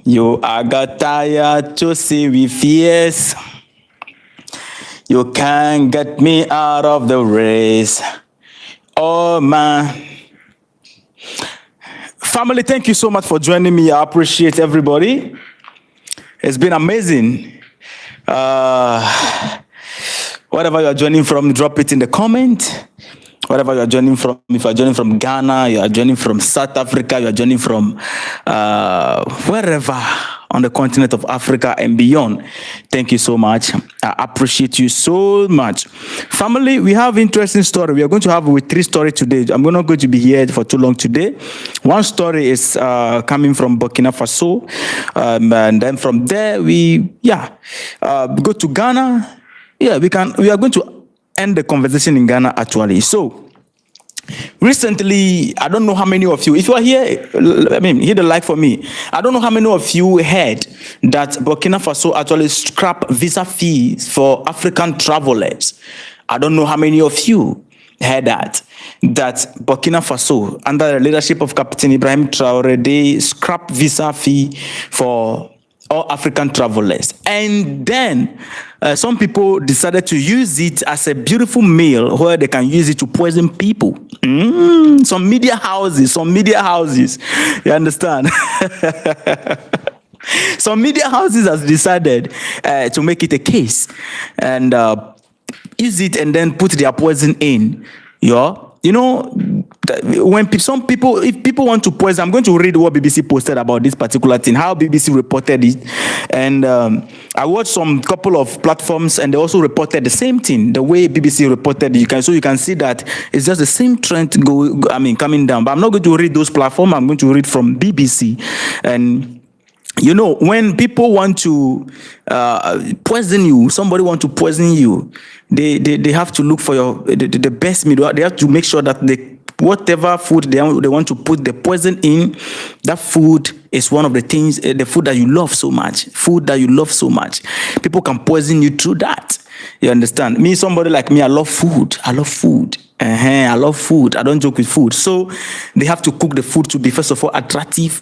You are got tired to see with fears. You can't get me out of the race. Oh man. Family, thank you so much for joining me. I appreciate everybody. It's been amazing. Whatever you are joining from, drop it in the comment. Wherever you are joining from, if you are joining from Ghana, you are joining from South Africa, you are joining from wherever on the continent of Africa and beyond. Thank you so much. I appreciate you so much. Family, we have interesting story. We are going to have with 3 stories today. I'm not going to be here for too long today. One story is coming from Burkina Faso. And then from there, we go to Ghana. Yeah, we are going to end the conversation in Ghana actually. So recently, I don't know how many of you, if you are here, hit the like for me. I don't know how many of you heard that Burkina Faso actually scrap visa fees for African travelers. I don't know how many of you heard that Burkina Faso, under the leadership of Captain Ibrahim Traore, they scrap visa fee for all African travelers. And then some people decided to use it as a beautiful meal where they can use it to poison people. Some media houses, you understand? Some media houses has decided to make it a case and use it and then put their poison in. You know, when if people want to poison, I'm going to read what BBC posted about this particular thing, how BBC reported it. And I watched some couple of platforms and they also reported the same thing, the way BBC reported. You can see that it's just the same trend coming down. But I'm not going to read those platforms. I'm going to read from BBC. And you know, when people want to poison you, somebody want to poison you, they have to look for the best meat. They have to make sure that whatever food they want to put the poison in, that food is one of the things, the food that you love so much. People can poison you through that. You understand? Me, somebody like me, I love food. I love food. I don't joke with food. So they have to cook the food to be, first of all, attractive.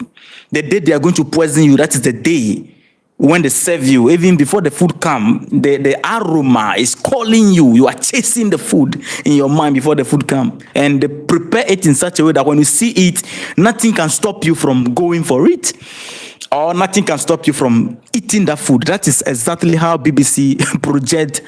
The day they are going to poison you, that is the day when they serve you. Even before the food comes, the aroma is calling you. You are chasing the food in your mind before the food comes. And they prepare it in such a way that when you see it, nothing can stop you from going for it. Or nothing can stop you from eating that food. That is exactly how BBC project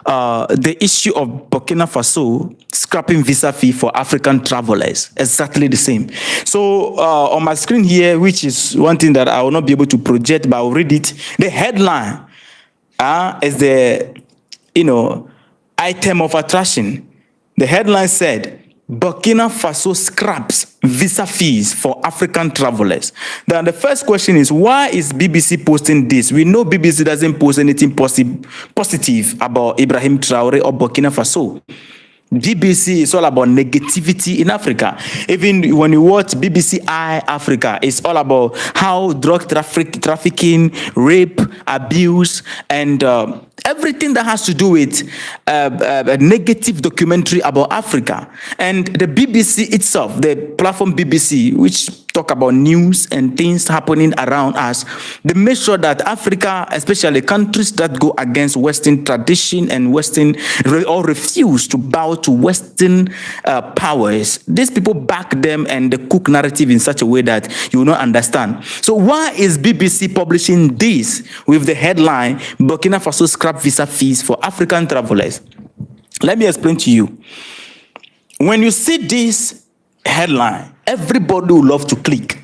the issue of Burkina Faso scrapping visa fee for African travelers. Exactly the same. So on my screen here, which is one thing that I will not be able to project, but I'll read it. The headline is the item of attraction. The headline said, Burkina Faso scraps visa fees for African travelers. Then the first question is, why is BBC posting this? We know BBC doesn't post anything positive about Ibrahim Traore or Burkina Faso. BBC is all about negativity in Africa. Even when you watch BBC Eye Africa, it's all about how drug trafficking, rape, abuse, and everything that has to do with a negative documentary about Africa. And the BBC itself, the platform BBC, which talk about news and things happening around us, they make sure that Africa, especially countries that go against Western tradition and or refuse to bow to Western powers, these people back them and they cook narrative in such a way that you will not understand. So why is BBC publishing this with the headline, Burkina Faso scrap visa fees for African travelers? Let me explain to you. When you see this headline, everybody will love to click.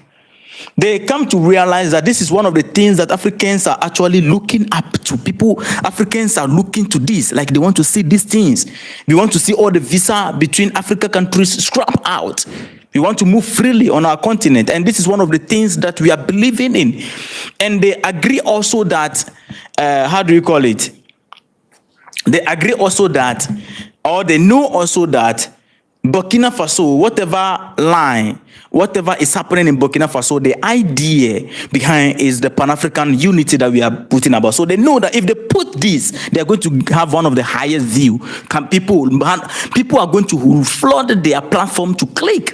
They come to realize that this is one of the things that Africans are actually looking up to. Africans are looking to this, like they want to see these things. We want to see all the visa between Africa countries scrap out. We want to move freely on our continent, and this is one of the things that we are believing in. And they agree also that, They agree also that, or they know also that Burkina Faso, whatever is happening in Burkina Faso, the idea behind is the Pan-African unity that we are putting about. So they know that if they put this, they are going to have one of the highest view. People are going to flood their platform to click.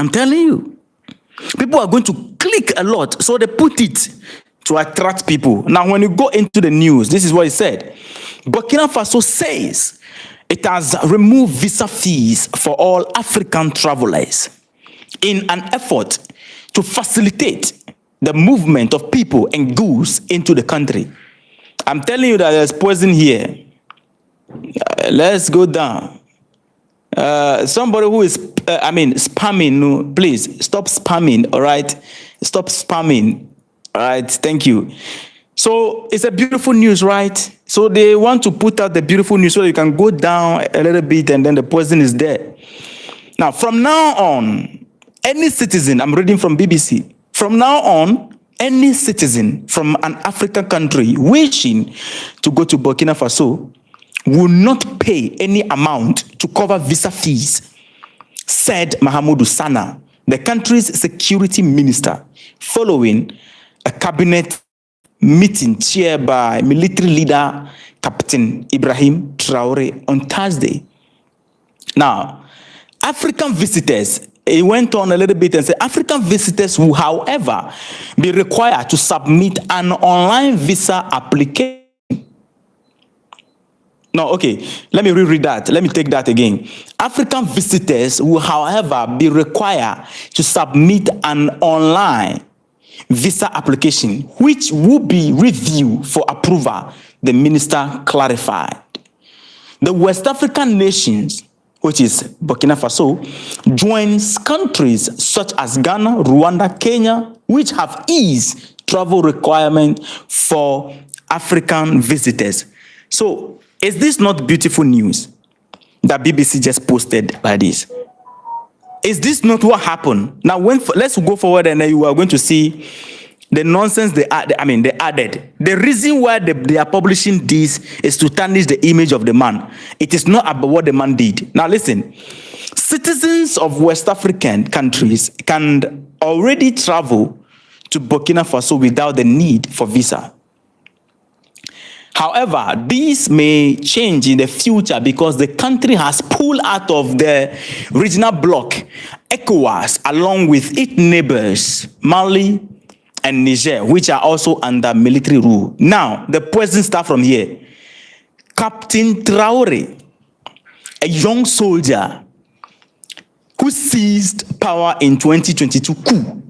I'm telling you. People are going to click a lot, so they put it to attract people. Now, when you go into the news, this is what it said. Burkina Faso says it has removed visa fees for all African travelers in an effort to facilitate the movement of people and goods into the country. I'm telling you that there's poison here. Let's go down. Somebody who is, spamming, no, please stop spamming, all right? Stop spamming, all right? Thank you. So it's a beautiful news, right? So they want to put out the beautiful news so you can go down a little bit and then the poison is there. Now, from now on, any citizen, I'm reading from BBC, from now on, any citizen from an African country wishing to go to Burkina Faso will not pay any amount to cover visa fees, said Mahamudu Sana, the country's security minister, following a cabinet meeting chaired by military leader Captain Ibrahim Traore on Thursday. Now, African visitors, he went on a little bit and said, African visitors will, however, be required to submit an online visa application. No, okay, let me reread that. Let me take that again. African visitors will, however, be required to submit an online visa application, which will be reviewed for approval, the minister clarified. The West African nations, which is Burkina Faso, joins countries such as Ghana, Rwanda, Kenya, which have eased travel requirements for African visitors. So, is this not beautiful news that BBC just posted like this? Is this not what happened? Now, let's go forward and then you are going to see the nonsense they added. The reason why they are publishing this is to tarnish the image of the man. It is not about what the man did. Now, listen. Citizens of West African countries can already travel to Burkina Faso without the need for visa. However, this may change in the future because the country has pulled out of the regional bloc, ECOWAS, along with its neighbors, Mali and Niger, which are also under military rule. Now, the poison starts from here. Captain Traore, a young soldier who seized power in 2022 coup,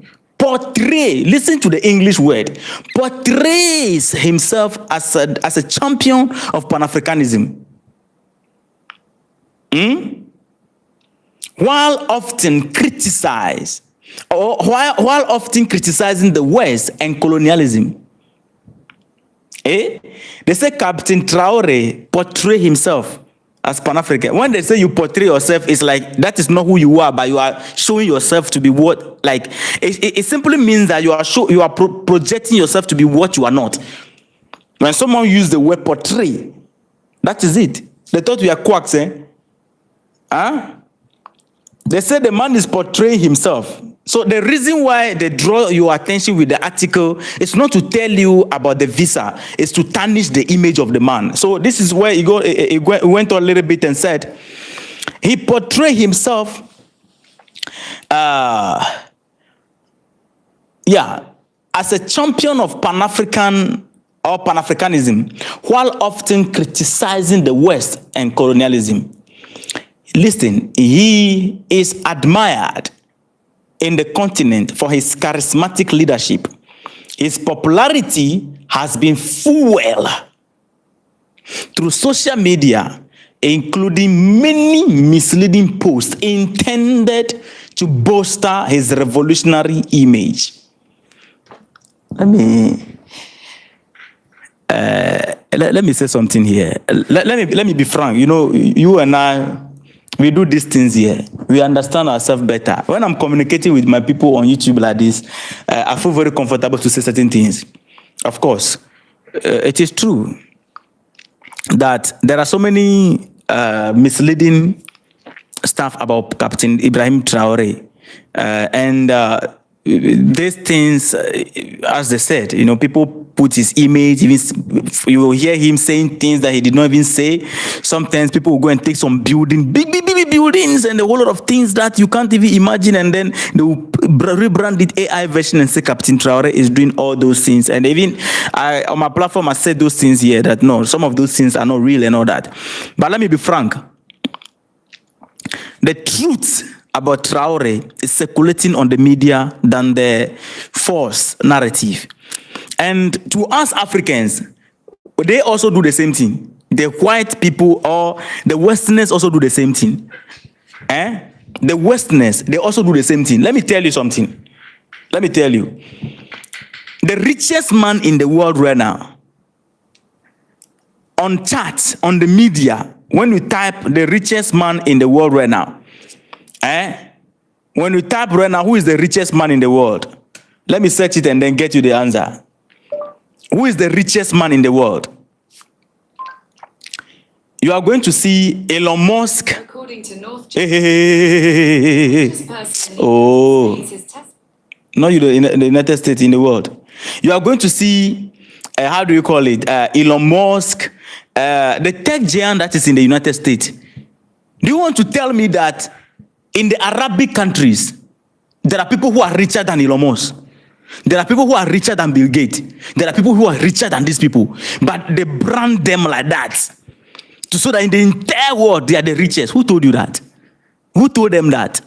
listen to the English word, portrays himself as a champion of Pan-Africanism. While often criticizing the West and colonialism. They say Captain Traore portray himself as Pan-African. When they say you portray yourself, it's like that is not who you are, but you are showing yourself to be what, like, it simply means that you are projecting yourself to be what you are not. When someone uses the word portray, that is it. They thought we are quacks, eh? Huh? They say the man is portraying himself. So the reason why they draw your attention with the article is not to tell you about the visa, it's to tarnish the image of the man. So this is where he went on a little bit and said, he portrayed himself, as a champion of Pan-African or Pan-Africanism, while often criticizing the West and colonialism. Listen, he is admired in the continent for his charismatic leadership. His popularity has been fueled through social media, including many misleading posts intended to bolster his revolutionary image. Let me say something here. Let me be frank. You know, you and I, we do these things here. We understand ourselves better. When I'm communicating with my people on YouTube like this, I feel very comfortable to say certain things. Of course, it is true that there are so many misleading stuff about Captain Ibrahim Traore. And these things, as they said, you know, people put his image. Even you will hear him saying things that he did not even say. Sometimes people will go and take some big buildings and a whole lot of things that you can't even imagine, and then they will rebrand it AI version and say Captain Traore is doing all those things. And even on my platform, I said those things here that no, some of those things are not real and all that. But let me be frank. The truth about Traore is circulating on the media than the false narrative. And to us Africans, they also do the same thing. The white people or the Westerners also do the same thing. The Westerners, they also do the same thing. Let me tell you something. Let me tell you. The richest man in the world right now, on charts, on the media, when you type the richest man in the world right now, when you type right now, who is the richest man in the world? Let me search it and then get you the answer. Who is the richest man in the world? You are going to see Elon Musk. According to North Oh, no, you in the United States, in the world. You are going to see, how do you call it? Elon Musk, the tech giant that is in the United States. Do you want to tell me that in the Arabic countries, there are people who are richer than Elon Musk? There are people who are richer than Bill Gates. There are people who are richer than these people. But they brand them like that. So that in the entire world, they are the richest. Who told you that? Who told them that?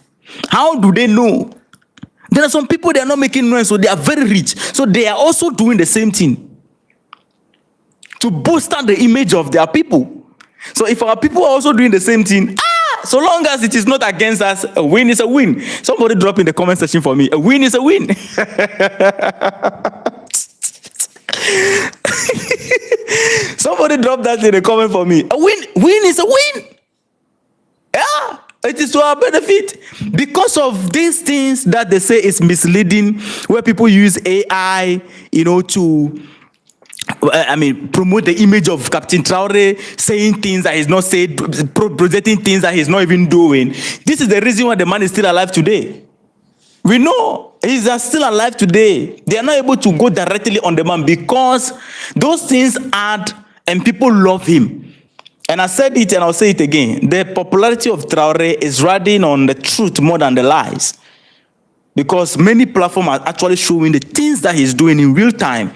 How do they know? There are some people, they are not making noise, so they are very rich. So they are also doing the same thing to boost up the image of their people. So if our people are also doing the same thing, so long as it is not against us, a win is a win. Somebody drop in the comment section for me. A win is a win. Somebody drop that in the comment for me. A win is a win. Yeah, it is to our benefit. Because of these things that they say is misleading, where people use AI, to promote the image of Captain Traore, saying things that he's not said, projecting things that he's not even doing. This is the reason why the man is still alive today. We know he's still alive today. They are not able to go directly on the man because those things add and people love him. And I said it and I'll say it again. The popularity of Traore is riding on the truth more than the lies. Because many platforms are actually showing the things that he's doing in real time.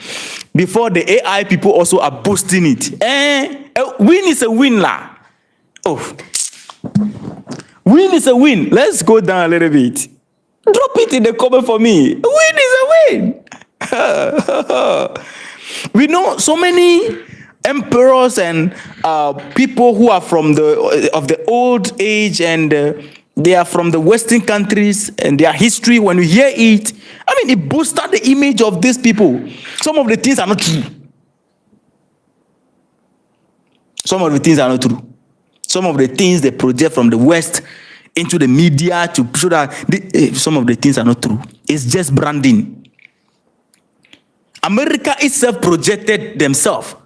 Before the AI people also are boosting it. A win is a win lah. Oh. Win is a win. Let's go down a little bit. Drop it in the comment for me. A win is a win. We know so many emperors and people who are from the old age and they are from the Western countries and their history. When you hear it, it boosted the image of these people. Some of the things are not true. Some of the things are not true. Some of the things they project from the West into the media to show that some of the things are not true. It's just branding. America itself projected themselves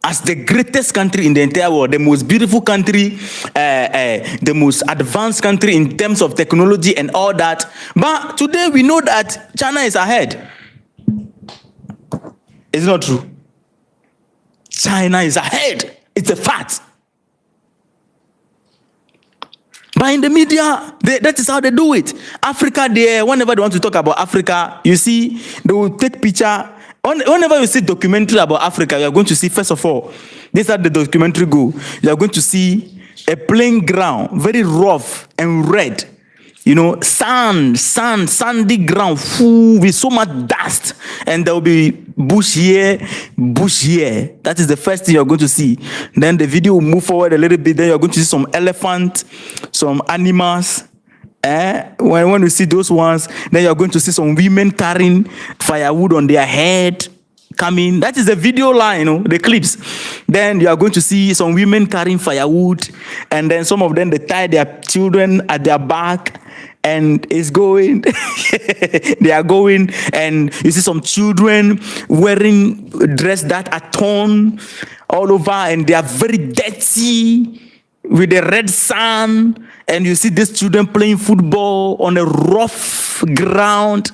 as the greatest country in the entire world, the most beautiful country, the most advanced country in terms of technology and all that. But today we know that China is ahead. It's not true. China is ahead. It's a fact. But in the media, that is how they do it. Africa, whenever they want to talk about Africa, you see, they will take picture. Whenever you see documentary about Africa, you are going to see, first of all, this is how the documentary go. You are going to see a plain ground, very rough and red. Sandy ground, full with so much dust. And there will be bush here, bush here. That is the first thing you're going to see. Then the video will move forward a little bit. Then you're going to see some elephant, some animals. When you see those ones, then you're going to see some women carrying firewood on their head coming. That is the video line, the clips. Then you are going to see some women carrying firewood, and then some of them, they tie their children at their back, and it's going. They are going, and you see some children wearing dress that are torn all over, and they are very dirty with the red sun. And you see these children playing football on a rough ground.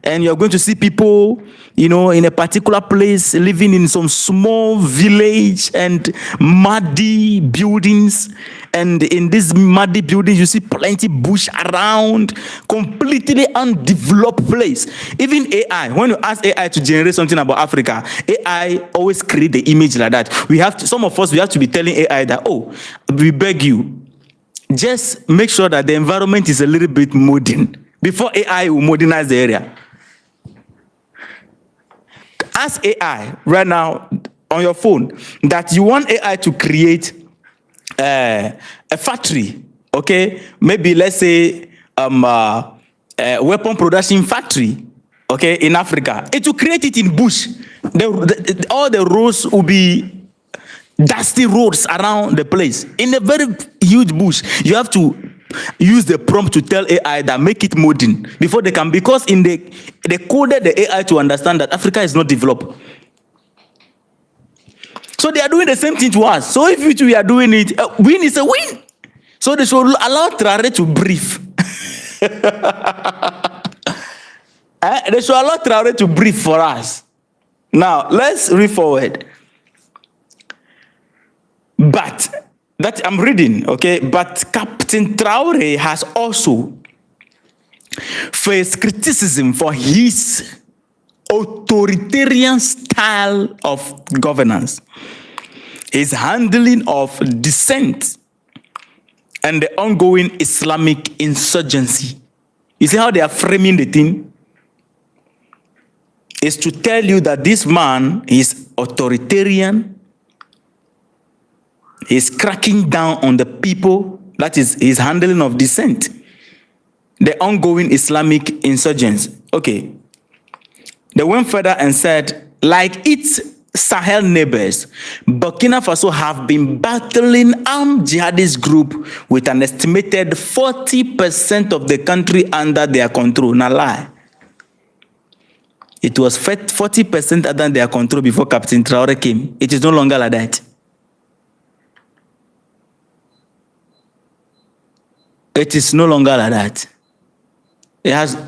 and you're going to see people, in a particular place living in some small village and muddy buildings. And in these muddy buildings, you see plenty bush around, completely undeveloped place. Even AI, when you ask AI to generate something about Africa, AI always create the image like that. Some of us, we have to be telling AI that, oh, we beg you, just make sure that the environment is a little bit modern before AI will modernize the area. Ask AI right now on your phone that you want AI to create a factory, okay? Maybe let's say a weapon production factory, okay, in Africa. It will create it in bush. All the roads will be dusty roads around the place in a very huge bush. You have to use the prompt to tell AI that make it modern before they can, because they coded the AI to understand that Africa is not developed. So they are doing the same thing to us. So if we are doing it, win is a win. So they should allow Traore to breathe. They should allow Traore to breathe for us. Now let's read forward. But that I'm reading, okay? But Captain Traore has also faced criticism for his authoritarian style of governance, his handling of dissent, and the ongoing Islamic insurgency. You see how they are framing the thing? Is to tell you that this man is authoritarian, he's cracking down on the people, that is his handling of dissent, the ongoing Islamic insurgency. Okay. They went further and said, like its Sahel neighbors, Burkina Faso have been battling armed jihadist group with an estimated 40% of the country under their control. Now lie. It was 40% under their control before Captain Traore came. It is no longer like that. It is no longer like that.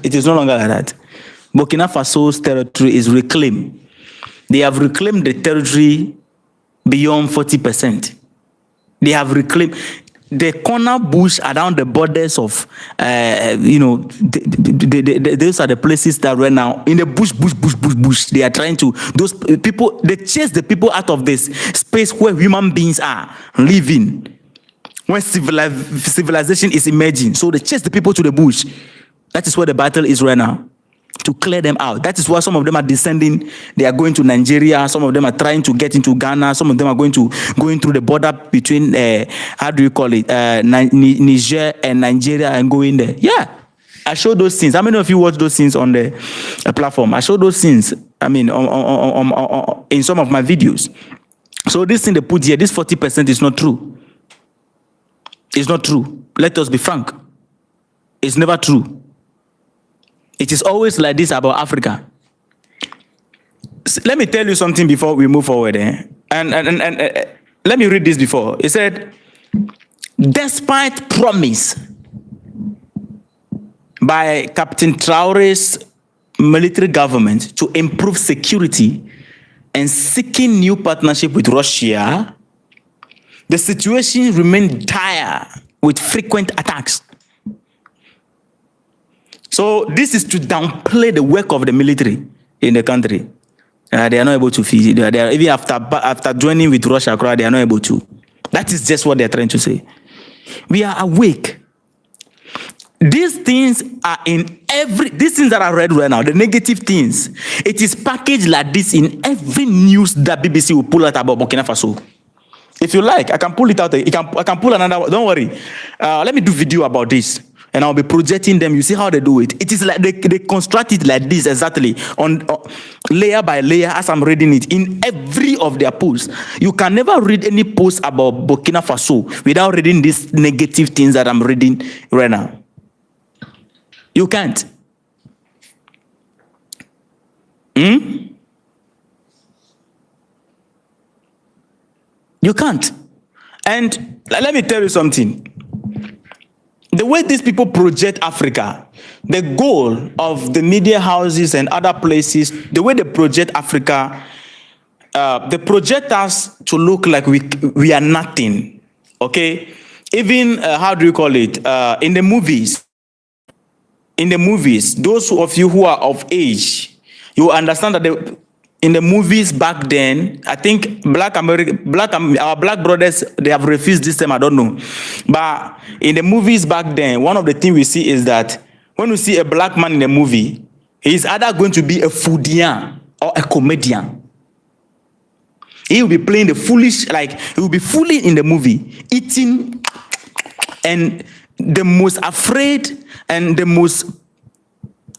It is no longer like that. Burkina Faso's territory is reclaimed. They have reclaimed the territory beyond 40%. They have reclaimed the corner bush around the borders of, those are the places that right now, in the bush, they are trying to, those people, they chase the people out of this space where human beings are living, when civilization is emerging. So they chase the people to the bush. That is where the battle is right now, to clear them out. That is why some of them are descending. They are going to Nigeria. Some of them are trying to get into Ghana. Some of them are going through the border between, Niger and Nigeria and going there. Yeah, I showed those scenes. How many of you watch those scenes on the platform? I showed those scenes, in some of my videos. So this thing they put here, this 40% is not true. It's not true. Let us be frank. It's never true. It is always like this about Africa. Let me tell you something before we move forward. And let me read this before. It said, despite promise by Captain Traore's military government to improve security and seeking new partnership with Russia, the situation remained dire with frequent attacks. So this is to downplay the work of the military in the country. They are not able to feed it. Even after joining with Russia, they are not able to. That is just what they are trying to say. We are awake. These things are these things that I read right now, the negative things, it is packaged like this in every news that BBC will pull out about Burkina Faso. If you like, I can pull it out. I can pull another one. Don't worry. Let me do video about this. And I'll be projecting them. You see how they do it. It is like they construct it like this exactly, on layer by layer as I'm reading it in every of their posts. You can never read any post about Burkina Faso without reading these negative things that I'm reading right now. You can't. You can't. And let me tell you something. the way these people project Africa, the goal of the media houses and other places, the way they project Africa, they project us to look like we are nothing. Okay, even how do you call it? In the movies, those of you who are of age, you understand that in the movies back then, I think our black brothers, they have refused this time, I don't know. But in the movies back then, one of the things we see is that when we see a black man in a movie, he's either going to be a foodian or a comedian. He will be playing the foolish, like he will be fully in the movie, eating, and the most afraid and the most,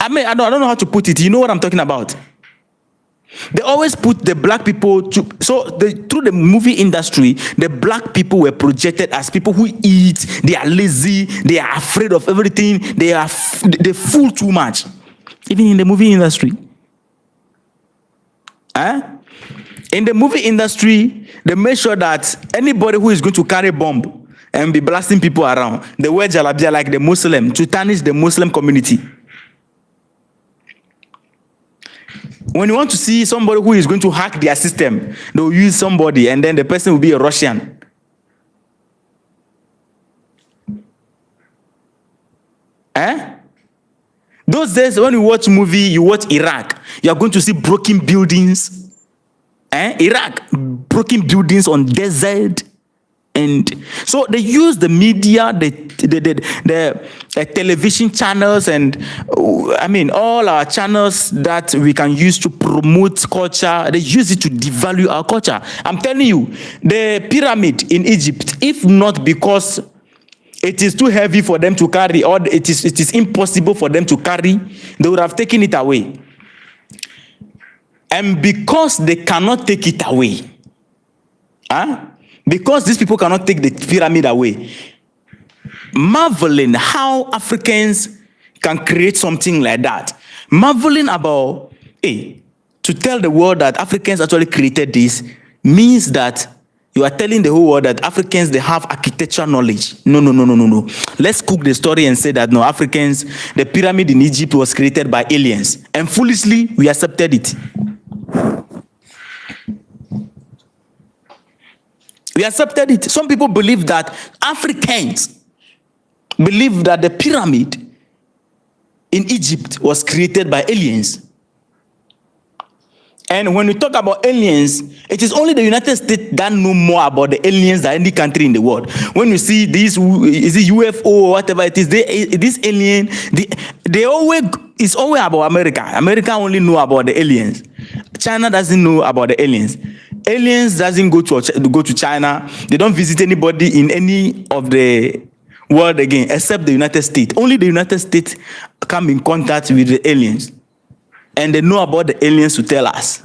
I don't know how to put it. You know what I'm talking about? They always put the black people to, through the movie industry, the black people were projected as people who eat, they are lazy, they are afraid of everything, they fool too much. Even in the movie industry. In the movie industry, they make sure that anybody who is going to carry bomb and be blasting people around, they wear jalabia like the Muslim to tarnish the Muslim community. When you want to see somebody who is going to hack their system, they'll use somebody and then the person will be a Russian. Those days when you watch movie, you watch Iraq, you are going to see broken buildings. Iraq, broken buildings on desert. And so they use the media, the television channels, and all our channels that we can use to promote culture. They use it to devalue our culture. I'm telling you, the pyramid in Egypt, if not because it is too heavy for them to carry, or it is impossible for them to carry, they would have taken it away. And because they cannot take it away, because these people cannot take the pyramid away, marveling how Africans can create something like that, marveling about, to tell the world that Africans actually created this, means that you are telling the whole world that Africans, they have architectural knowledge. No. Let's cook the story and say that, no, Africans, the pyramid in Egypt was created by aliens. And foolishly, we accepted it. We accepted it. Some people believe that Africans believe that the pyramid in Egypt was created by aliens. And when we talk about aliens, it is only the United States that know more about the aliens than any country in the world. When you see this, is it UFO or whatever it is, this alien, it's always about America. America only know about the aliens. China doesn't know about the aliens. Aliens doesn't go to China. They don't visit anybody in any of the world again, except the United States. Only the United States come in contact with the aliens. And they know about the aliens to tell us.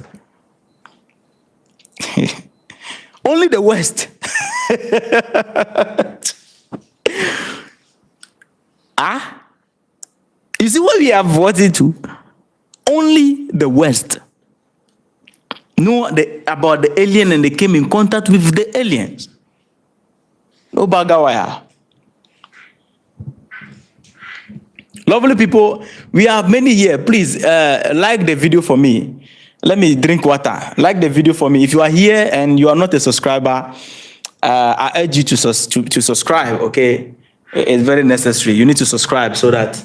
Only the West. You see what we have voted to? Only the West know about the alien, and they came in contact with the aliens. No bagawaya. Lovely people, we have many here. Please like the video for me. Let me drink water. Like the video for me. If you are here and you are not a subscriber, I urge you to subscribe, okay? It's very necessary. You need to subscribe so that...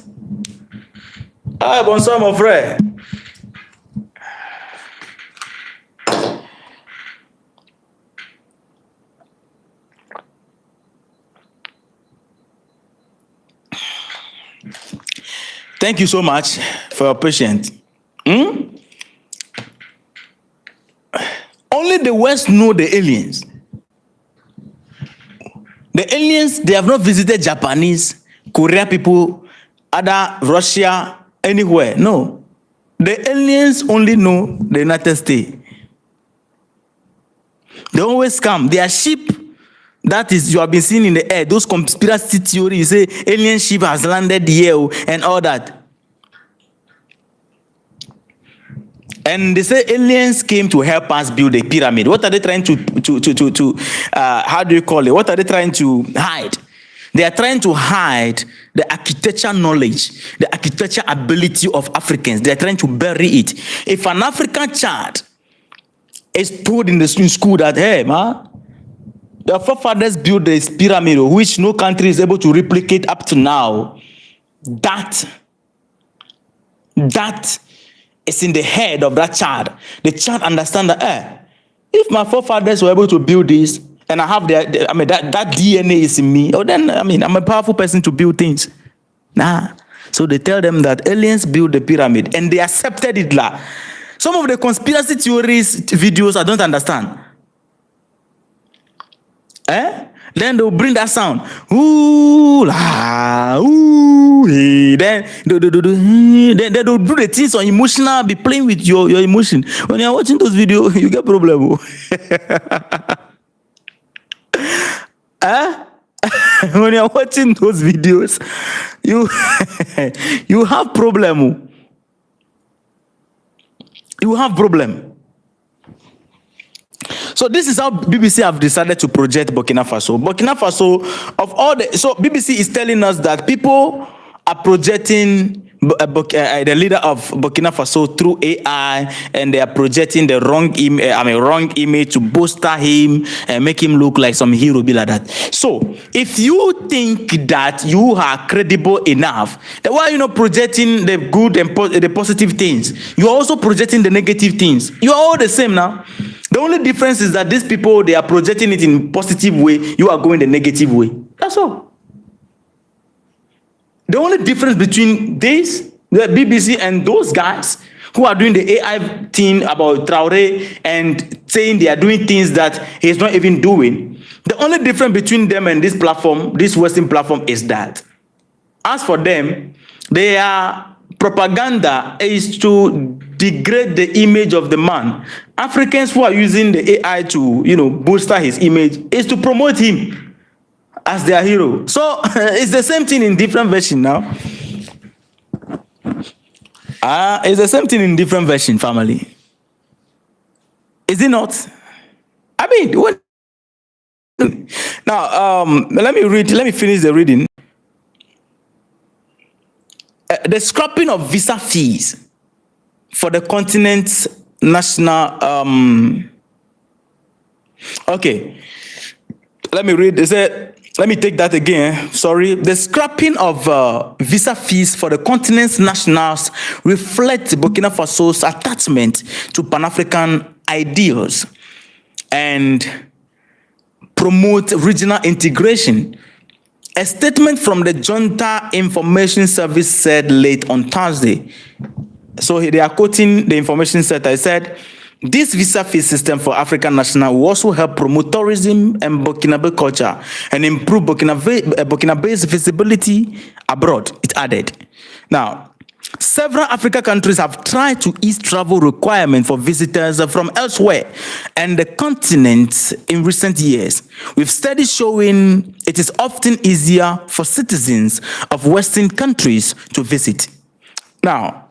bonsoir, mon frère. Thank you so much for your patience. Only the West know the aliens. The aliens, they have not visited Japanese, Korea people, other Russia, anywhere. No. The aliens only know the United States. They always come. They are sheep. That is, you have been seeing in the air, those conspiracy theories, you say alien ship has landed here and all that. And they say aliens came to help us build a pyramid. What are they trying to how do you call it? What are they trying to hide? They are trying to hide the architecture knowledge, the architecture ability of Africans. They are trying to bury it. If an African child is told in the school that, hey, man, your forefathers built this pyramid, which no country is able to replicate up to now, that is in the head of that child. The child understands that, if my forefathers were able to build this, and I have that DNA is in me, then I'm a powerful person to build things. Nah. So they tell them that aliens built the pyramid, and they accepted it. Some of the conspiracy theories videos I don't understand. Then they'll bring that sound. Ooh, la, ooh, hey. Then they'll do the things on emotional, be playing with your emotion. When you're watching those videos, you get problem. When you're watching those videos, you have problem. You have problem. So this is how BBC have decided to project Burkina Faso. Burkina Faso, so BBC is telling us that people are projecting the leader of Burkina Faso through AI, and they are projecting the wrong image to bolster him and make him look like some hero, be like that. So if you think that you are credible enough, then why are you not projecting the good and the positive things? You are also projecting the negative things. You are all the same now. The only difference is that these people, they are projecting it in positive way. You are going the negative way. That's all. The only difference between this, the BBC, and those guys who are doing the AI thing about Traoré and saying they are doing things that he's not even doing, the only difference between them and this platform, this Western platform, is that, as for them, their propaganda is to degrade the image of the man. Africans who are using the AI to, bolster his image is to promote him as their hero. So it's the same thing in different version now. It's the same thing in different version, family. Is it not? What? Now, let me finish the reading. The scrapping of visa fees for the continent's national. Okay, let me read. Let me take that again. Sorry. The scrapping of visa fees for the continent's nationals reflects Burkina Faso's attachment to Pan-African ideals and promote regional integration. A statement from the Junta Information Service said late on Thursday. So they are quoting the information center. It said, this visa fee system for African nationals will also help promote tourism and Burkinabe culture and improve Burkinabe's visibility abroad, it added. Now, several African countries have tried to ease travel requirements for visitors from elsewhere and the continent in recent years, with studies showing it is often easier for citizens of Western countries to visit. Now,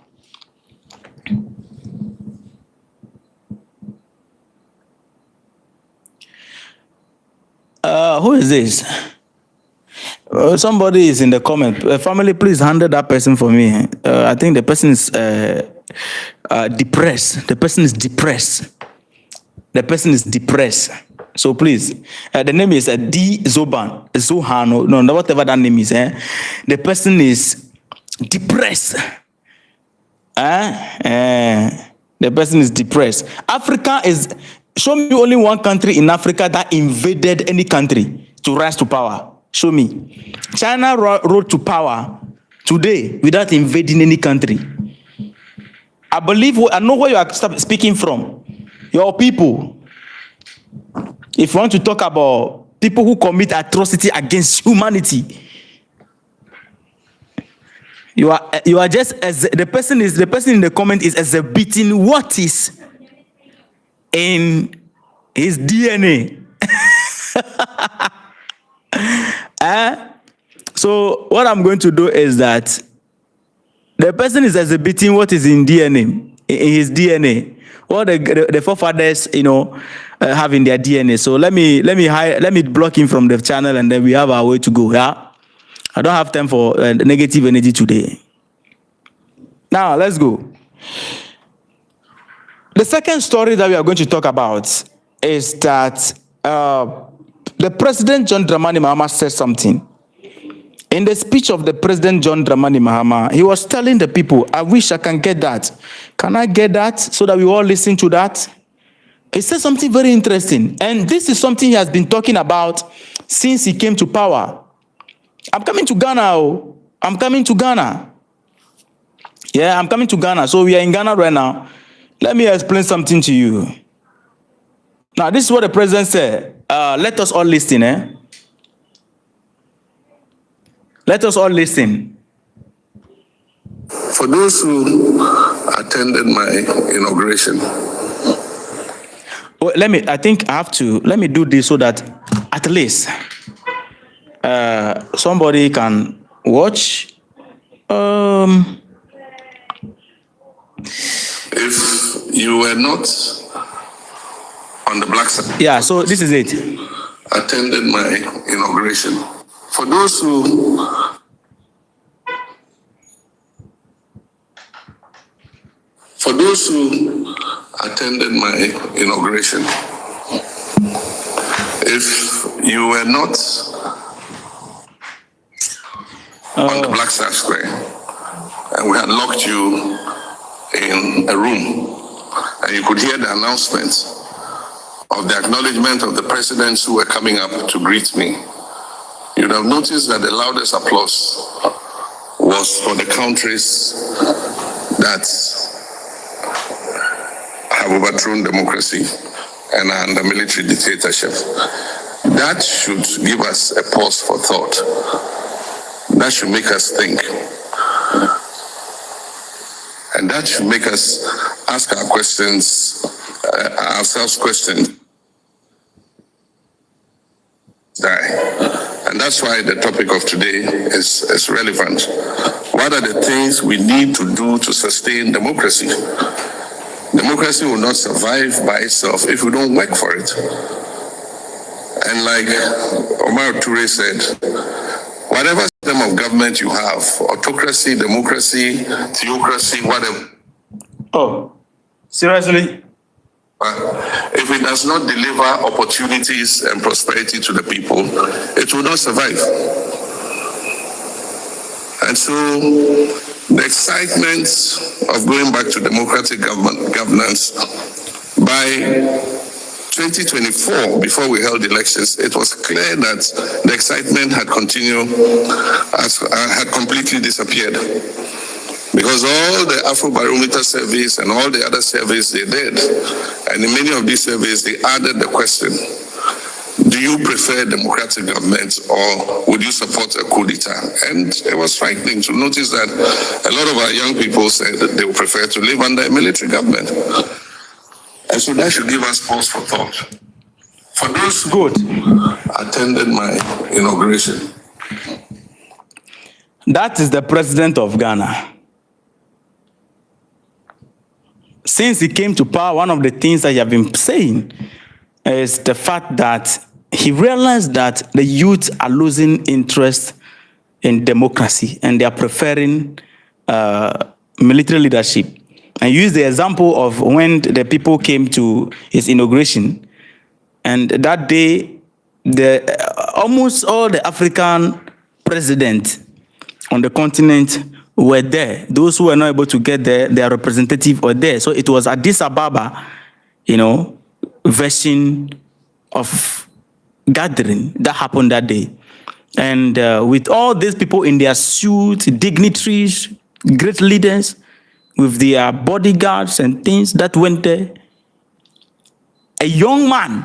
who is this? Somebody is in the comment. Family, please handle that person for me. I think the person is depressed. The person is depressed. The person is depressed. So please, the name is D. Zohano. No, whatever that name is. The person is depressed. The person is depressed. Africa is... Show me only one country in Africa that invaded any country to rise to power. Show me. China rose to power today without invading any country. I know where you are speaking from. Your people. If you want to talk about people who commit atrocity against humanity, you are just as the person in the comment is exhibiting what is in his DNA. So what I'm going to do is that the person is exhibiting what is in DNA, in his DNA, what the forefathers, have in their DNA. So let me block him from the channel, and then we have our way to go. Yeah. I don't have time for negative energy today. Now, let's go. The second story that we are going to talk about is that the President John Dramani Mahama said something. In the speech of the President John Dramani Mahama, he was telling the people, I wish I can get that. Can I get that so that we all listen to that? He said something very interesting. And this is something he has been talking about since he came to power. I'm coming to Ghana. Oh. I'm coming to Ghana. Yeah, I'm coming to Ghana. So we are in Ghana right now. Let me explain something to you. Now, this is what the president said. Let us all listen, Let us all listen. For those who attended my inauguration. Well, let me do this so that at least somebody can watch. If you were not on the black side. Yeah, so this is it. Attended my inauguration. For those who attended my inauguration, if you were not on the Black Star Square and we had locked you in a room and you could hear the announcement of the acknowledgement of the presidents who were coming up to greet me, you'd have noticed that the loudest applause was for the countries that have overthrown democracy and are under military dictatorship. That should give us a pause for thought. That should make us think. And that should make us ask ourselves questions. And that's why the topic of today is relevant. What are the things we need to do to sustain democracy? Democracy will not survive by itself if we don't work for it. And like Omar Toure said, whatever system of government you have, autocracy, democracy, theocracy, whatever. Oh, seriously? If it does not deliver opportunities and prosperity to the people, it will not survive. And so the excitement of going back to democratic governance by 2024, before we held elections, it was clear that the excitement had completely disappeared. Because all the Afrobarometer surveys and all the other surveys they did, and in many of these surveys, they added the question, do you prefer democratic government or would you support a coup d'etat? And it was frightening to notice that a lot of our young people said that they would prefer to live under a military government. And so that should give us pause for thought. For those who attended my inauguration. That is the president of Ghana. Since he came to power, one of the things that he has been saying is the fact that he realized that the youth are losing interest in democracy and they are preferring military leadership. And use the example of when the people came to his inauguration, and that day, almost all the African presidents on the continent were there. Those who were not able to get there, their representative were there. So it was Addis Ababa, version of gathering that happened that day. And with all these people in their suits, dignitaries, great leaders, with their bodyguards and things that went there, a young man,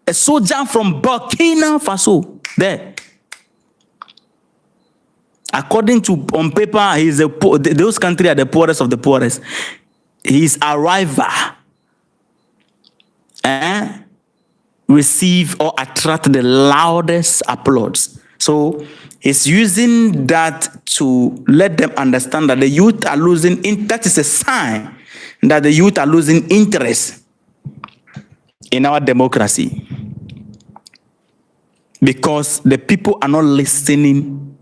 a soldier from Burkina Faso, there. According to, on paper, those countries are the poorest of the poorest. His arrival receive or attract the loudest applause. So he's using that to let them understand that the youth are losing, that is a sign that the youth are losing interest in our democracy. because the people are not listening.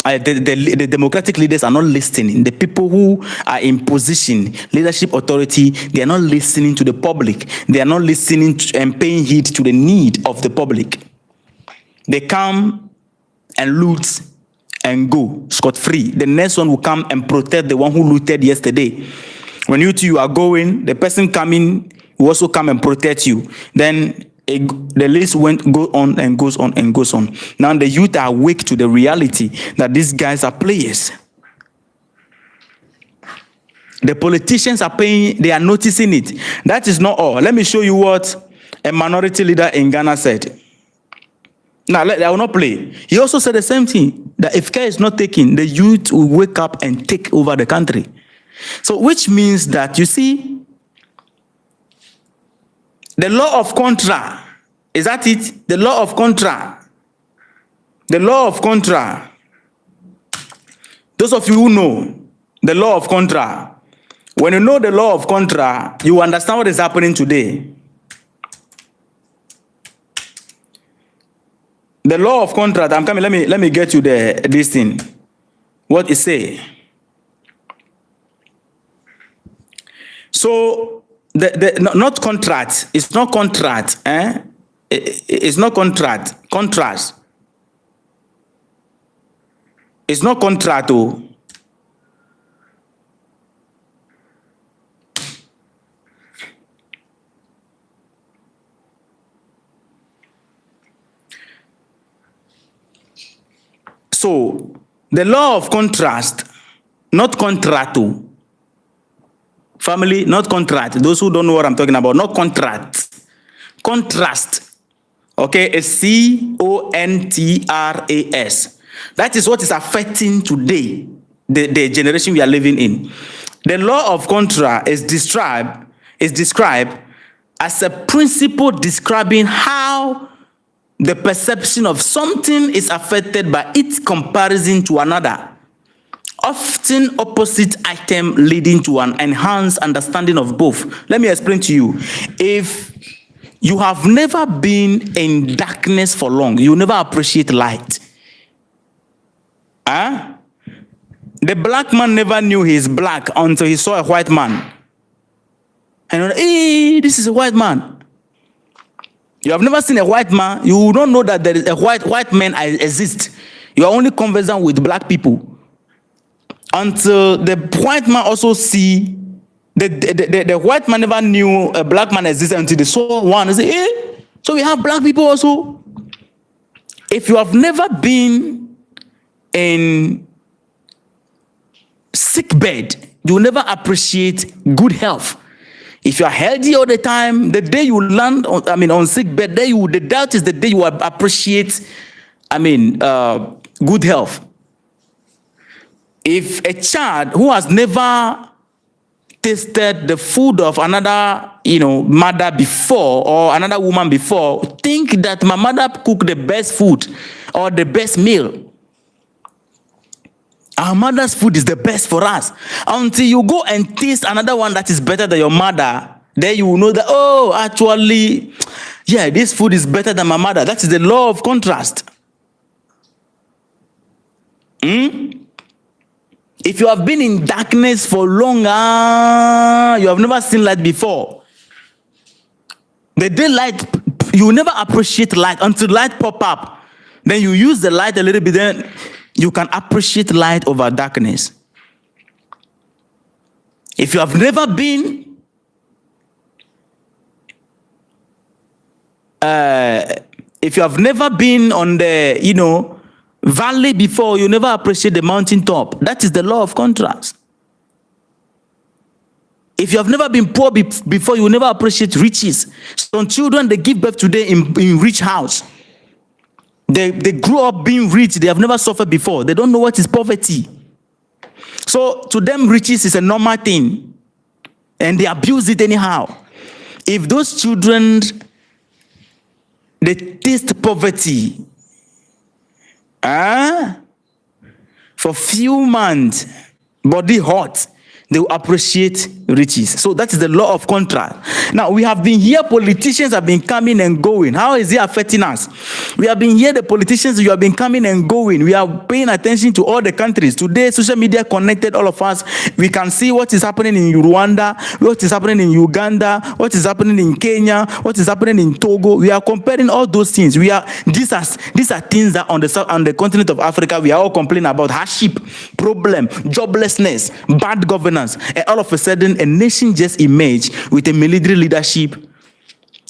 The democratic leaders are not listening. The people who are in position, leadership authority, they are not listening to the public. They are not listening to, and paying heed to the need of the public. They come and loot and go scot-free. The next one will come and protect the one who looted yesterday. When you are going, the person coming will also come and protect you. Then the list go on and goes on and goes on. Now the youth are awake to the reality that these guys are players. The politicians are paying, they are noticing it. That is not all. Let me show you what a minority leader in Ghana said. Now, I will not play. He also said the same thing, that if care is not taken, the youth will wake up and take over the country. So, which means that, you see, the law of contra, is that it? The law of contra. The law of contra. Those of you who know the law of contra, when you know the law of contra, you understand what is happening today. The law of contract, I'm coming, let me get you this thing. What it say? So, not contract, it's not contract, it's not contract, contrast. It's not contract, oh. So, the law of contrast, not contrato. Family, not contract. Those who don't know what I'm talking about, not contract. Contrast. Okay, it's C-O-N-T-R-A-S. That is what is affecting today, the generation we are living in. The law of contrast is described as a principle describing how the perception of something is affected by its comparison to another, often opposite item leading to an enhanced understanding of both. Let me explain to you. If you have never been in darkness for long, you never appreciate light. The black man never knew he's black until he saw a white man. And hey, this is a white man. You have never seen a white man. You don't know that there is a white man exists. You are only conversant with black people. Until the white man also see, the white man never knew a black man existed until they saw one. They say, hey, so we have black people also. If you have never been in sick bed, you will never appreciate good health. If you are healthy all the time, the day you land on sick bed, the doubt is the day you will appreciate, good health. If a child who has never tasted the food of another, mother before or another woman before, think that my mother cooked the best food or the best meal. Our mother's food is the best for us. Until you go and taste another one that is better than your mother, then you will know that, oh, actually, yeah, this food is better than my mother. That is the law of contrast. If you have been in darkness for long, you have never seen light before. The daylight, you never appreciate light until light pop up. Then you use the light a little bit, then you can appreciate light over darkness. If you have never been on the, valley before, you never appreciate the mountain top. That is the law of contrast. If you have never been poor before, you never appreciate riches. Some children, they give birth today in rich house. They grew up being rich. They have never suffered before. They don't know what is poverty. So to them, riches is a normal thing. And they abuse it anyhow. If those children, they taste poverty, for few months, body hot, they will appreciate riches. So that is the law of contrast. Now, we have been here, politicians have been coming and going. How is it affecting us? We have been here, the politicians, you have been coming and going. We are paying attention to all the countries. Today, social media connected all of us. We can see what is happening in Rwanda, what is happening in Uganda, what is happening in Kenya, what is happening in Togo. We are comparing all those things. These are things that on the continent of Africa, we are all complaining about: hardship, problem, joblessness, bad governance. And all of a sudden, a nation just emerged with a military leadership,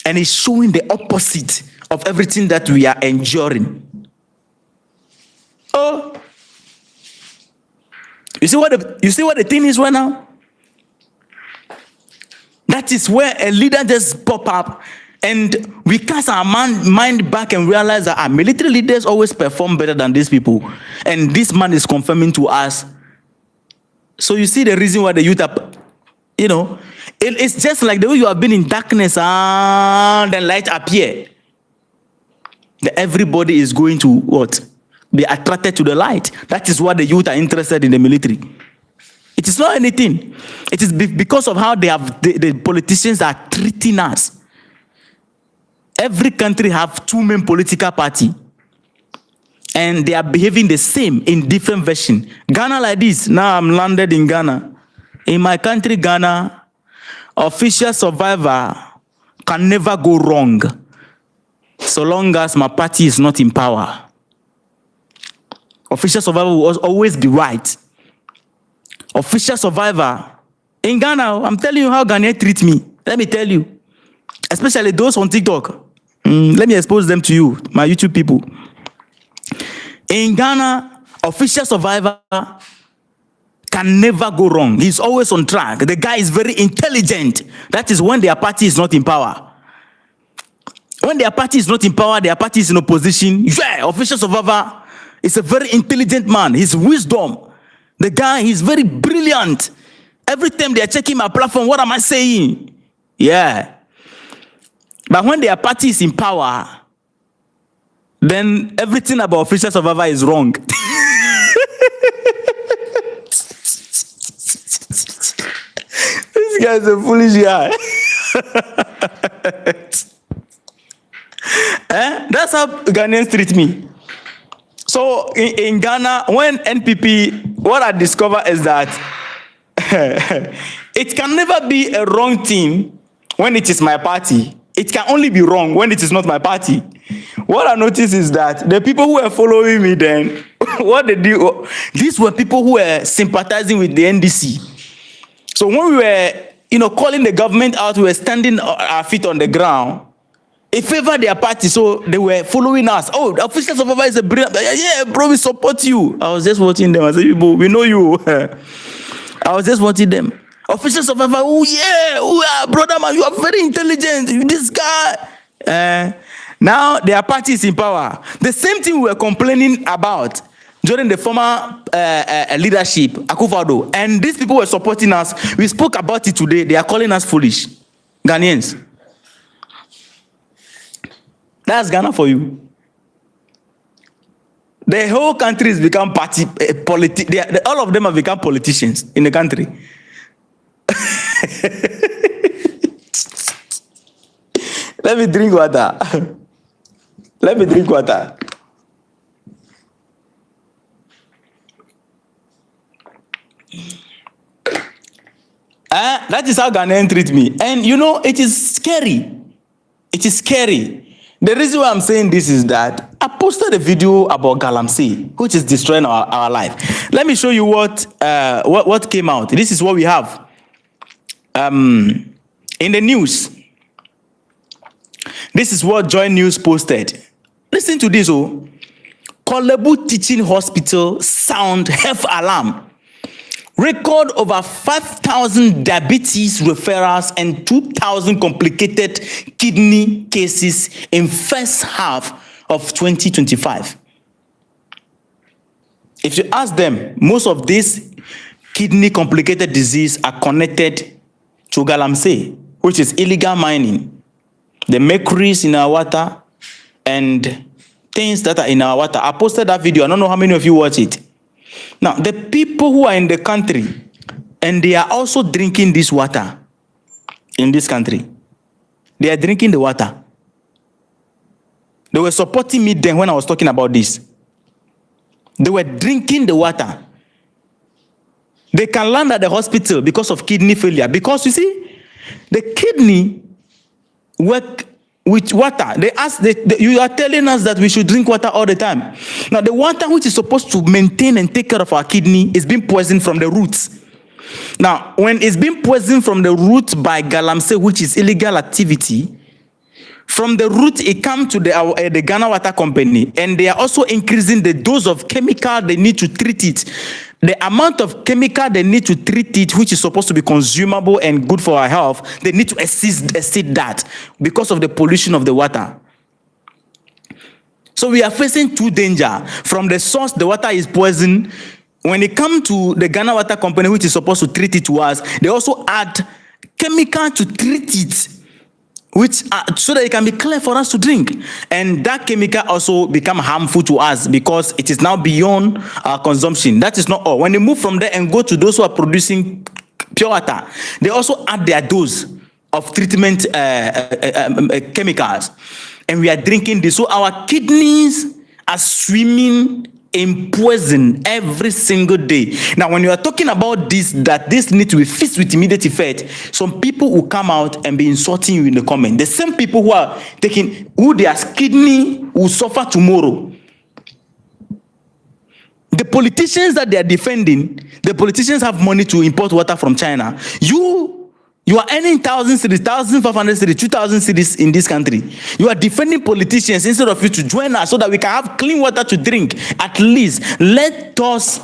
and it's showing the opposite of everything that we are enduring. Oh, you see what the thing is right now? That is where a leader just pop up, and we cast our mind back and realize that our military leaders always perform better than these people, and this man is confirming to us. So you see the reason why the youth are, it's just like the way you have been in darkness and then light appear. That everybody is going to what? Be attracted to the light. That is why the youth are interested in the military. It is not anything. It is because of how the politicians are treating us. Every country have two main political parties, and they are behaving the same in different versions. Ghana like this. Now I'm landed in Ghana. In my country, Ghana, official survivor can never go wrong so long as my party is not in power. Official survivor will always be right. Official survivor in Ghana, I'm telling you how Ghanaians treat me. Let me tell you. Especially those on TikTok. Let me expose them to you, my YouTube people. In Ghana, official survivor can never go wrong. He's always on track. The guy is very intelligent. That is when their party is not in power. When their party is not in power, their party is in opposition. Yeah, official survivor is a very intelligent man. His wisdom. The guy, he's very brilliant. Every time they are checking my platform, what am I saying? Yeah. But when their party is in power, then everything about official survivor is wrong. This guy's a foolish guy. That's how Ghanaians treat me. So in Ghana, when NPP, what I discover is that it can never be a wrong thing when it is my party. It can only be wrong when it is not my party. What I noticed is that the people who were following me then, what they do, these were people who were sympathizing with the NDC. So when we were, calling the government out, we were standing our feet on the ground. It favored their party, so they were following us. Oh, the official survivor is a brilliant. Yeah, bro, we support you. I was just watching them. I said, we know you. I was just watching them. Official survivor, brother man, you are very intelligent. This guy. Now their party is in power. The same thing we were complaining about during the former leadership, Akufo-Addo, and these people were supporting us. We spoke about it today. They are calling us foolish. Ghanaians. That's Ghana for you. The whole country has become all of them have become politicians in the country. Let me drink water. Let me drink water. That is how Ghanaians treat me. And it is scary. It is scary. The reason why I'm saying this is that I posted a video about Galamsey, which is destroying our life. Let me show you what came out. This is what we have. In the news. This is what Joy News posted. Listen to this. Kolebu Teaching Hospital sound health alarm. Record over 5,000 diabetes referrals and 2,000 complicated kidney cases in first half of 2025. If you ask them, most of these kidney complicated disease are connected to Galamsey, which is illegal mining. The mercuries in our water and things that are in our water. I posted that video. I don't know how many of you watch it. Now, the people who are in the country, and they are also drinking this water in this country. They are drinking the water. They were supporting me then when I was talking about this. They were drinking the water. They can land at the hospital because of kidney failure. Because you see, the kidney work with water. You are telling us that we should drink water all the time. Now, the water which is supposed to maintain and take care of our kidney is being poisoned from the roots. Now, when it's being poisoned from the root by galamsey, which is illegal activity, from the root it comes to the Ghana Water Company, and they are also increasing the dose of chemical they need to treat it. The amount of chemical they need to treat it, which is supposed to be consumable and good for our health, they need to exceed that because of the pollution of the water. So we are facing two dangers. From the source, the water is poison. When it comes to the Ghana Water Company, which is supposed to treat it to us, they also add chemical to treat it, so that it can be clear for us to drink. And that chemical also become harmful to us because it is now beyond our consumption. That is not all. When they move from there and go to those who are producing pure water, they also add their dose of treatment chemicals. And we are drinking this. So our kidneys are swimming in poison every single day. Now, when you are talking about this, that this need to be fixed with immediate effect, some people will come out and be insulting you in the comment. The same people who are who their kidney will suffer tomorrow. The politicians that they are defending, the politicians have money to import water from China. You are earning 1,000 cedis, 1,500 cedis, 2,000 cedis in this country. You are defending politicians instead of you to join us so that we can have clean water to drink. At least let us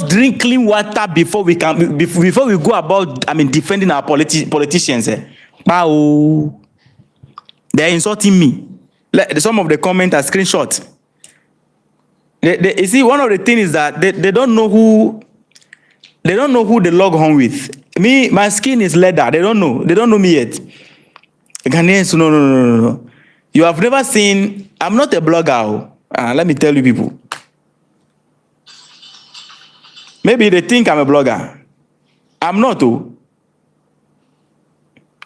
drink clean water before we go about defending our politicians. Wow. They are insulting me. Some of the comments are screenshots. You see, one of the things is that they don't know who. They don't know who they log home with. Me, my skin is leather. They don't know. They don't know me yet. Ghanaians, no. You have never seen. I'm not a blogger. Let me tell you people. Maybe they think I'm a blogger. I'm not.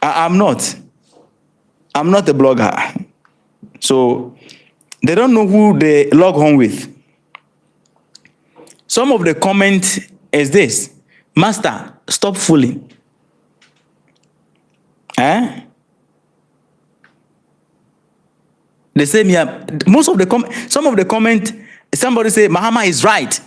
I'm not. I'm not a blogger. So they don't know who they log home with. Some of the comments is this: Master, stop fooling. They say some of the comment, somebody say Mahama is right.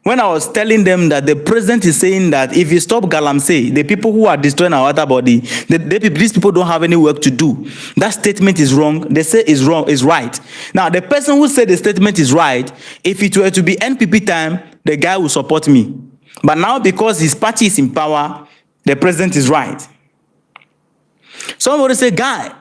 When I was telling them that the president is saying that if you stop galamsey, the people who are destroying our water body, these people don't have any work to do. That statement is wrong. They say is wrong, is right. Now, the person who said the statement is right, if it were to be NPP time, the guy will support me. But now, because his party is in power, the president is right. Somebody say, guy,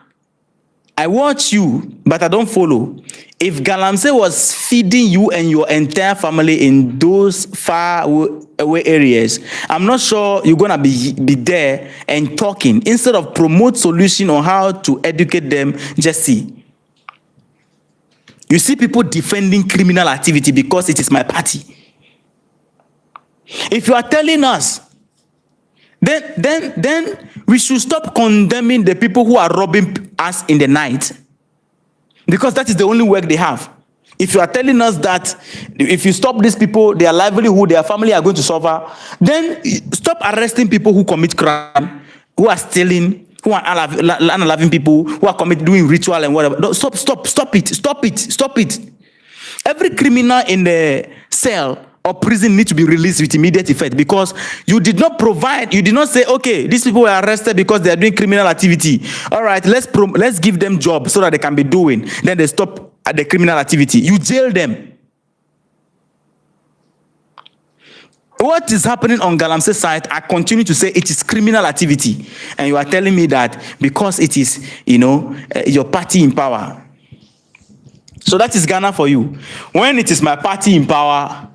I watch you, but I don't follow. If galamsey was feeding you and your entire family in those far away areas, I'm not sure you're going to be there and talking. Instead of promote solution on how to educate them, just see. You see people defending criminal activity because it is my party. If you are telling us, then we should stop condemning the people who are robbing us in the night, because that is the only work they have. If you are telling us that if you stop these people, their livelihood, their family are going to suffer, then stop arresting people who commit crime, who are stealing, who are unloving people, who are doing ritual and whatever. No, stop it. Every criminal in the cell or prison need to be released with immediate effect, because you did not say, okay, these people were arrested because they are doing criminal activity. All right, let's give them jobs so that they can be doing. Then they stop at the criminal activity. You jail them. What is happening on galamsey side, I continue to say it is criminal activity. And you are telling me that because it is, your party in power. So that is Ghana for you. When it is my party in power,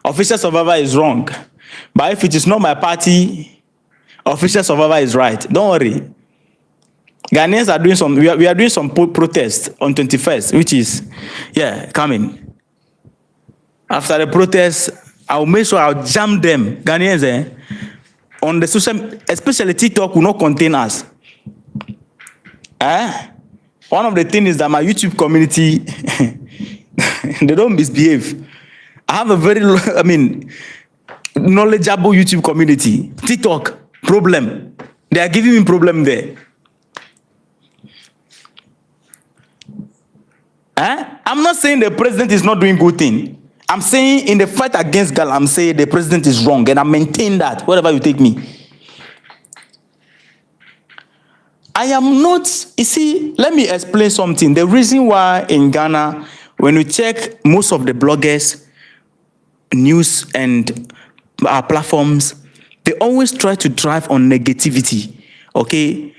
official survivor is wrong. But if it is not my party, official survivor is right. Don't worry. Ghanaians are doing we are doing some protest on 21st, which is, coming. After the protest, I'll make sure I'll jam them. Ghanaians, on the social, especially TikTok, will not contain us. One of the things is that my YouTube community, they don't misbehave. I have a very, knowledgeable YouTube community. TikTok, problem. They are giving me problem there. I'm not saying the president is not doing good thing. I'm saying in the fight against Galamsey, the president is wrong, and I maintain that, wherever you take me. I am not, you see, let me explain something. The reason why in Ghana, when you check most of the bloggers, news and platforms, they always try to drive on negativity, okay?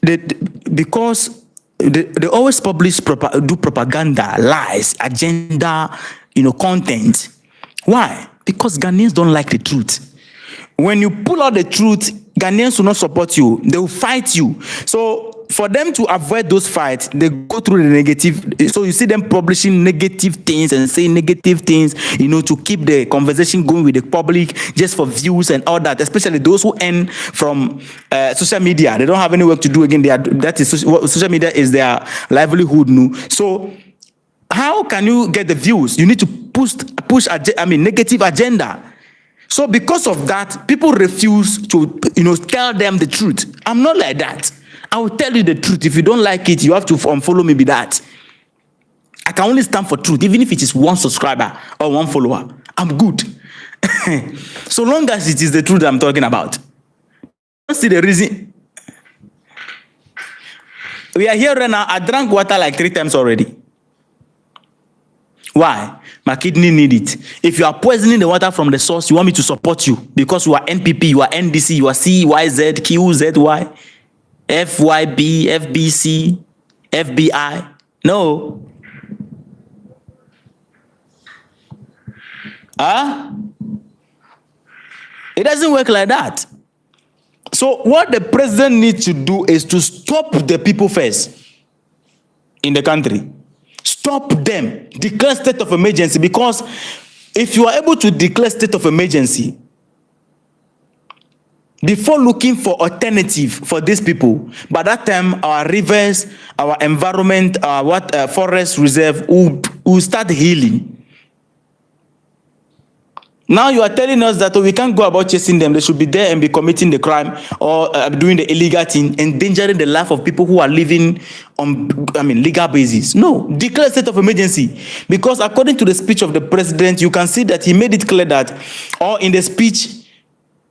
Because they always publish, do propaganda, lies, agenda, content. Why? Because Ghanaians don't like the truth. When you pull out the truth, Ghanaians will not support you. They will fight you. So for them to avoid those fights, they go through the negative. So you see them publishing negative things and saying negative things, to keep the conversation going with the public, just for views and all that. Especially those who earn from social media. They don't have any work to do again. Social media is their livelihood. So how can you get the views? You need to push negative agenda. So because of that, people refuse to, tell them the truth. I'm not like that. I will tell you the truth. If you don't like it, you have to unfollow me with that. I can only stand for truth, even if it is one subscriber or one follower. I'm good. So long as it is the truth I'm talking about. Don't see the reason. We are here right now. I drank water like 3 times already. Why? My kidney need it. If you are poisoning the water from the source, you want me to support you because you are NPP, you are NDC, you are CYZ, QZY, FYB, FBC, FBI. No. It doesn't work like that. So what the president needs to do is to stop the people first in the country. Stop them. Declare state of emergency, because if you are able to declare state of emergency before looking for alternative for these people, by that time our rivers, our environment, our forest reserve will start healing. Now you are telling us that we can't go about chasing them. They should be there and be committing the crime or doing the illegal thing, endangering the life of people who are living on, legal basis. No, declare state of emergency. Because according to the speech of the president, you can see that he made it clear that, or in the speech,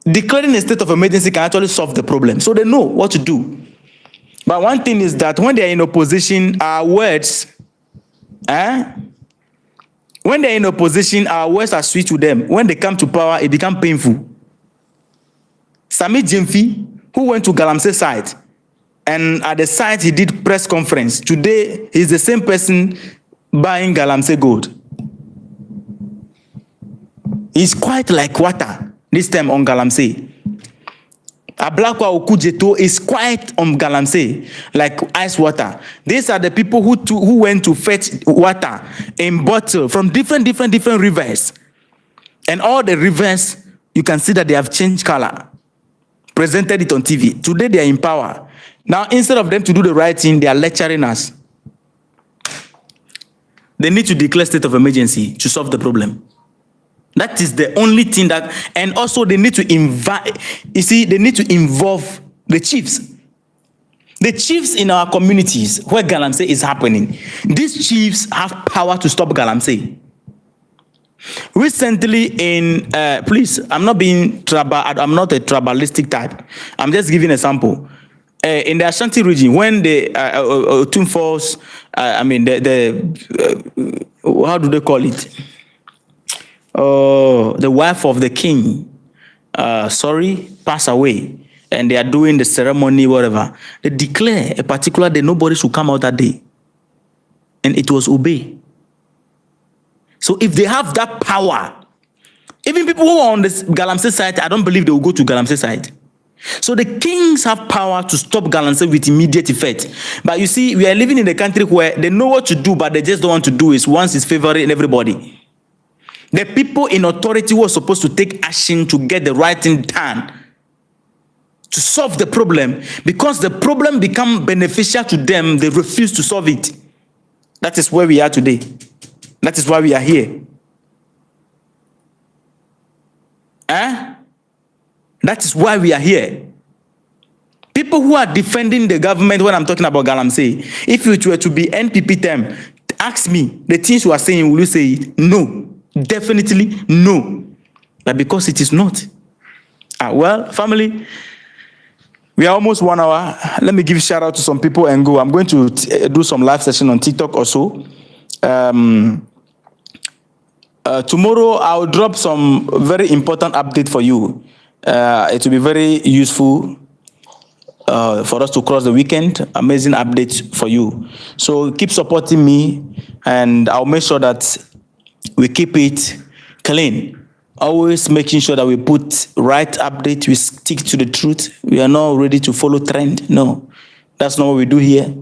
declaring a state of emergency can actually solve the problem. So they know what to do. But one thing is that when they are in opposition, our words, when they're in opposition, our words are sweet to them. When they come to power, it becomes painful. Sami Jemfi, who went to Galamsey site, and at the site he did press conference. Today, he's the same person buying Galamsey gold. He's quite like water this time on Galamsey. Ablakwa Okujeto is quite on Galamsey, like ice water. These are the people who went to fetch water in bottle from different rivers. And all the rivers, you can see that they have changed color. Presented it on TV. Today they are in power. Now, instead of them to do the right thing, they are lecturing us. They need to declare state of emergency to solve the problem. That is the only thing that, and also they need to they need to involve the chiefs. The chiefs in our communities where Galamsey is happening, these chiefs have power to stop Galamsey. Recently please, I'm not being tribal, I'm not a tribalistic type. I'm just giving a sample. In the Ashanti region, when the Tumfos, how do they call it? The wife of the king, passed away, and they are doing the ceremony, whatever. They declare a particular day, nobody should come out that day. And it was obeyed. So if they have that power, even people who are on the Galamsey side, I don't believe they will go to Galamsey side. So the kings have power to stop Galamsey with immediate effect. But you see, we are living in a country where they know what to do, but they just don't want to do it once it's favoring everybody. The people in authority were supposed to take action to get the right thing done, to solve the problem. Because the problem become beneficial to them, they refuse to solve it. That is where we are today. That is why we are here. That is why we are here. People who are defending the government, when I'm talking about Galamsey, if it were to be NPP term, ask me, the things you are saying, will you say it? No. Definitely no. But because it is not. Well, family, we are almost 1 hour. Let me give a shout out to some people and go. I'm going to do some live session on TikTok also. Tomorrow, I'll drop some very important update for you. It will be very useful for us to cross the weekend. Amazing updates for you. So keep supporting me, and I'll make sure that we keep it clean. Always making sure that we put right update, we stick to the truth. We are not ready to follow trend. No, that's not what we do here.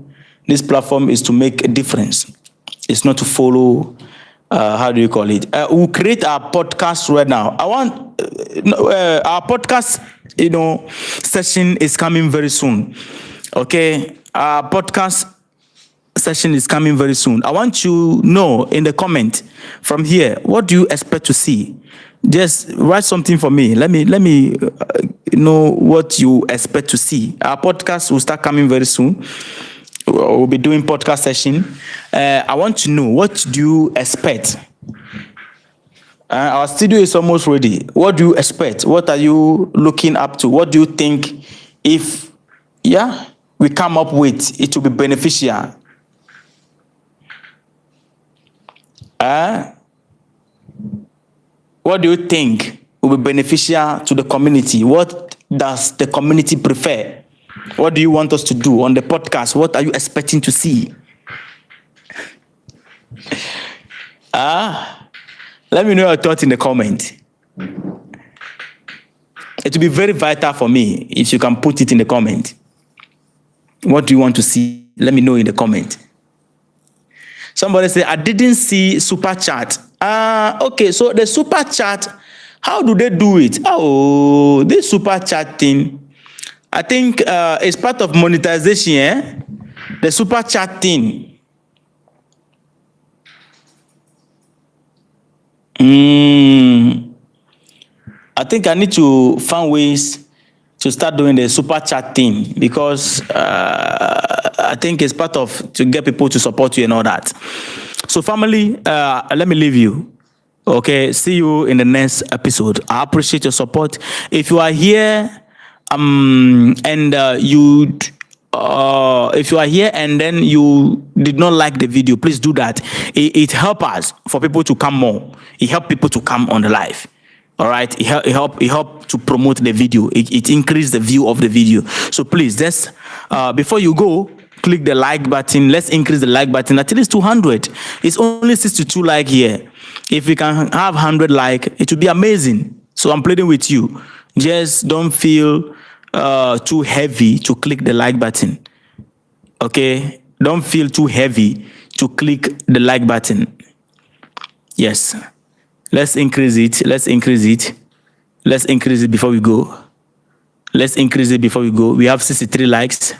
This platform is to make a difference. It's not to follow, how do you call it? We'll create our podcast right now. I want, our podcast, session is coming very soon. Okay, our podcast session is coming very soon. I want you to know in the comment from here, what do you expect to see? Just write something for me. Let me know what you expect to see. Our podcast will start coming very soon. We'll be doing podcast session. I want to know, what do you expect? Our studio is almost ready. What do you expect? What are you looking up to? What do you think if, we come up with, it will be beneficial? What do you think will be beneficial to the community? What does the community prefer? What do you want us to do on the podcast? What are you expecting to see? Let me know your thoughts in the comment. It will be very vital for me if you can put it in the comment. What do you want to see? Let me know in the comment. Somebody say, I didn't see super chat. Okay, so the super chat, how do they do it? Oh, this super chat thing, I think it's part of monetization, The super chat thing. I think I need to find ways to start doing the super chat thing, because I think it's part of to get people to support you and all that. So family, let me leave you. Okay, see you in the next episode. I appreciate your support. If you are here, if you are here and then you did not like the video, please do that. It helps us for people to come more. It helps people to come on the live. All right, it help to promote the video. It increase the view of the video. So please, just before you go, click the like button. Let's increase the like button at least 200. It's only 62 like here. If we can have 100 like, it would be amazing. So I'm pleading with you. Just don't feel too heavy to click the like button. Okay, don't feel too heavy to click the like button. Yes. Let's increase it. Let's increase it. Let's increase it before we go. Let's increase it before we go. We have 63 likes.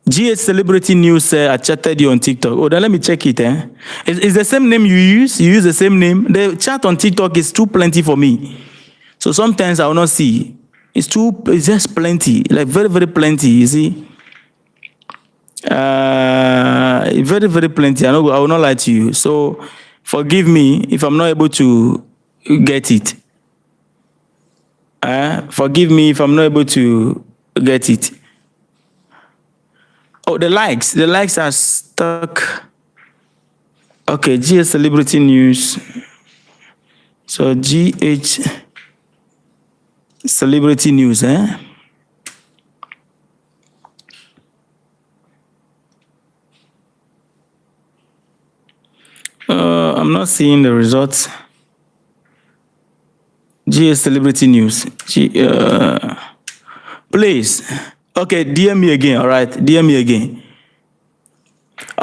GH Celebrity News, I chatted you on TikTok. Oh, then let me check it. It's the same name you use? You use the same name? The chat on TikTok is too plenty for me. So sometimes I will not see. It's just plenty. Like very, very plenty, you see? Very, very plenty. I will not lie to you. So forgive me if I'm not able to get it. Forgive me if I'm not able to get it. Oh, the likes are stuck. Okay, GH Celebrity News. So GH Celebrity News, I'm not seeing the results. GH Celebrity News. Please. Okay, DM me again, all right? DM me again.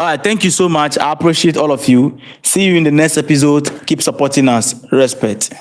All right, thank you so much. I appreciate all of you. See you in the next episode. Keep supporting us. Respect.